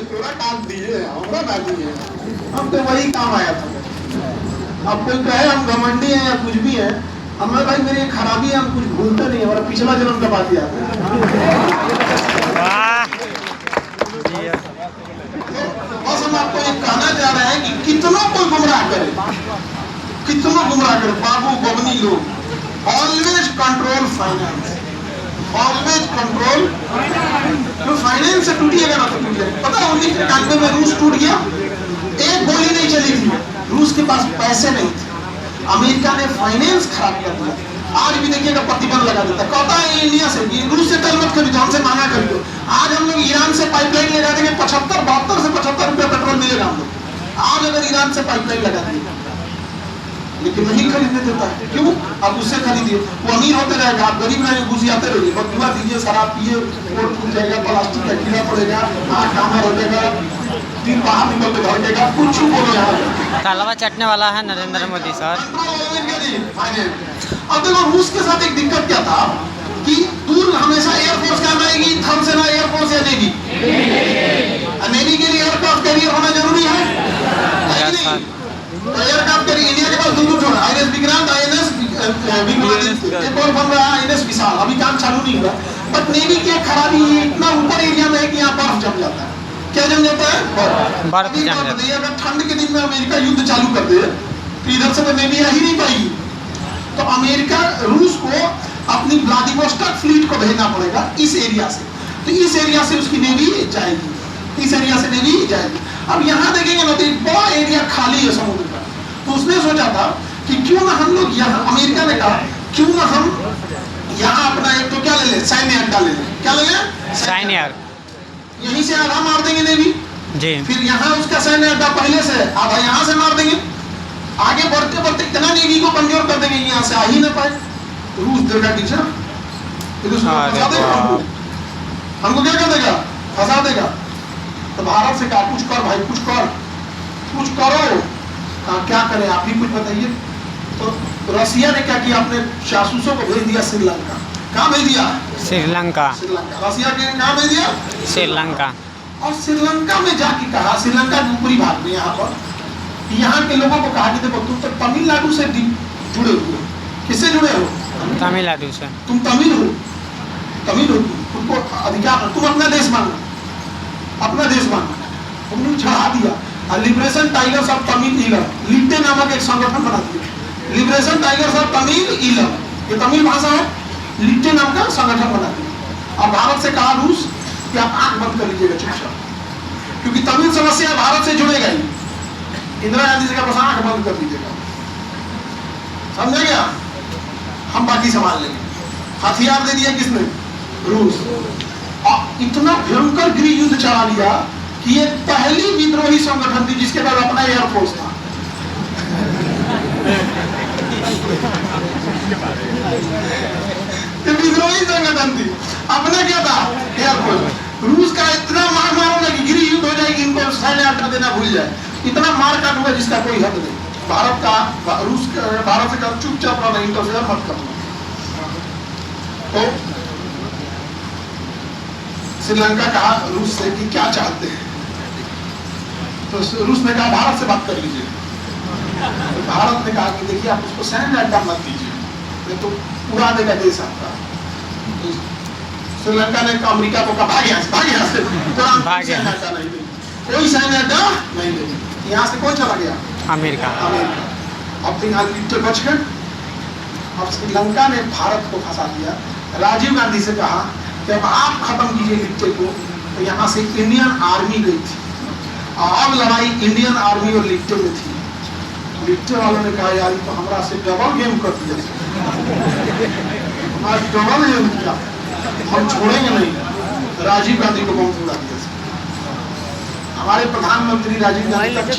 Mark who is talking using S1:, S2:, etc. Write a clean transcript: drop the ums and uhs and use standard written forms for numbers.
S1: थोड़ा काम दिए हमरा ना दिए, हम तो वही काम आया था। अब कोई कहे हम घमंडी हैं या कुछ भी है, हमें भाई मेरी खराबी है, हम कुछ भूलते नहीं, हमारा पिछला जन्म का बात याद है। बस हम आपको ये कहना चाह रहे हैं कि कितनों को गुमराह करे, कितनों गुमराह करे बाबू बबनी लोग, always control finance, always control. तो फाइनेंस से टूटिएगा ना तो टूट जाएगा। पता है 1991 में रूस टूट गया, एक गोली नहीं चली थी, रूस के पास पैसे नहीं थे, अमेरिका ने फाइनेंस खराब कर दिया। आज भी देखिएगा प्रतिबंध लगा देता, कहता है इंडिया से, रूस से तेल मत खरीदो, हमसे महंगा खरीदो। आज हम लोग ईरान से पाइपलाइन लगा देंगे, 72 से 75 रुपया पेट्रोल मिलेगा हम लोग। आज अगर ईरान से पाइपलाइन लगा देंगे, लेकिन नहीं खरीदने देता है, क्यों? आप उससे खरीदिए, वो अमीर होते रहेगा, आप गरीब रहेंगे, घुस जाते रहिए, बदुआ दीजिए, शराब पिए, वोट फूट जाएगा, प्लास्टिक का कीड़ा पड़ेगा, आँख कामर हो जाएगा, दिन बाहर निकल के घर जाएगा, कुछ बोलो यहाँ।
S2: तालाबा चटने वाला है नरेंद्र मोदी सर।
S1: अब देखो रूस के साथ एक दिक्कत क्या था कि दूर हमेशा एयरफोर्स काम आएगी, थल सेना, एयरफोर्स या नेवी, नेवी के लिए एयरक्राफ्ट कैरियर होना जरूरी है। एयरक्राफ्ट कैरियर इंडिया के पास दो ठो, आईएनएस विक्रांत, आईएनएस एक और बन रहा है आईएनएस विशाल, अभी काम चालू नहीं हुआ। बट नेवी की खराबी इतना ऊपर एरिया में है कि यहाँ बर्फ जम जाता है। क्या जम जाता है? बर्फ जम जाता है। अगर ठंड के दिन में अमेरिका युद्ध चालू कर दे तो इधर से तो नेवी आ ही नहीं पाएगी, तो अमेरिका रूस को अपनी व्लादिवोस्टॉक फ्लीट को भेजना पड़ेगा इस एरिया से, तो इस एरिया से उसकी नेवी जाएगी, इस एरिया से नेवी जाएगी। अब यहाँ देखेंगे ना तो एक बड़ा एरिया खाली है समुद्र का, तो उसने सोचा था कि क्यों ना हम लोग यहाँ, अमेरिका ने कहा क्यों ना हम यहाँ अपना एक तो क्या ले ले, सैन्य अड्डा ले ले। क्या ले ले?
S2: सैन्य अड्डा।
S1: यहीं से आधा मार देंगे नेवी
S2: जी,
S1: फिर यहाँ उसका सैन्य अड्डा पहले से आधा यहाँ से मार देंगे, आगे बढ़ते बढ़ते इतना नेवी को कमजोर कर देंगे यहाँ से आ ही ना पाए। रूस देगा टीचर, हमको क्या कर देगा? फंसा देगा। तो भारत से कहा कुछ कर भाई, कुछ कर, कुछ करो। क्या करें आप ही कुछ बताइए। तो रसिया ने क्या किया, अपने जासूसों को भेज दिया श्रीलंका। कहाँ भेज दिया?
S2: श्रीलंका।
S1: श्रीलंका रसिया के कहाँ भेज दिया?
S2: श्रीलंका।
S1: और श्रीलंका में जाके कहा, श्रीलंका के ऊपरी भाग में यहाँ पर, यहाँ के लोगों को कहा कि देखो तुम तो तमिलनाडु से जुड़े हुए हो। किससे जुड़े हो?
S2: तमिलनाडु से।
S1: तुम तमिल हो, तमिल हो, तुमको अधिकार, तुम अपना देश मानो, अपना देश मानो। तुमने चढ़ा दिया liberation tigers of Tamil Eelam, LTTE नामक एक संगठन बना दिया, liberation tigers of Tamil Eelam, ये तमिल भाषा है, लिट्टे नाम का संगठन बना दिया। और भारत से कहा रूस कि आप आंख बंद कर लीजिएगा चुपचाप, क्योंकि तमिल समस्या भारत से जुड़ेगा ही। इंदिरा गांधी जी का बस आंख बंद कर दीजिएगा, समझे क्या? हम बाकी संभाल लेंगे। हथियार दे दिया किसने? रूस। और इतना भयंकर गृह युद्ध चला लिया कि ये पहली विद्रोही संगठन थी जिसके पास अपना एयरफोर्स था। विद्रोही संगठन थी, अपना क्या था? एयरफोर्स। रूस का इतना मार मारूंगा कि गृह युद्ध हो जाएगी, इनको सैन्य अड्डा देना भूल जाए, इतना मार काटूंगा जिसका कोई हद नहीं। भारत का रूस भारत से कहा चुपचाप रहना, इंटरफेयर मत करना। तो श्रीलंका कहा रूस से कि क्या चाहते हैं, तो रूस ने कहा भारत से बात कर लीजिए। तो भारत ने कहा कि देखिए आप उसको सैन्य अड्डा मत दीजिए, नहीं तो उड़ा देगा देश आपका। तो श्रीलंका ने अमेरिका को कहा भाग यहाँ से, भाग यहाँ से, कोई सैन्य अड्डा नहीं देगा। यहाँ से कौन चला गया? अमेरिका। अब तो यहाँ लिट्टे बच गए। अब श्रीलंका ने भारत को फंसा दिया। राजीव गांधी से कहा कि अब आप खत्म कीजिए लिट्टे को, तो यहाँ से इंडियन आर्मी गई थी, अब लड़ाई इंडियन आर्मी और लिट्टे में थी। लिट्टे वालों ने कहा यार तो हमारा से डबल गेम कर दिया, हमारा डबल गेम किया, हम छोड़ेंगे नहीं। राजीव गांधी को बम उड़ा दिया। हमारे प्रधानमंत्री राजीव गांधी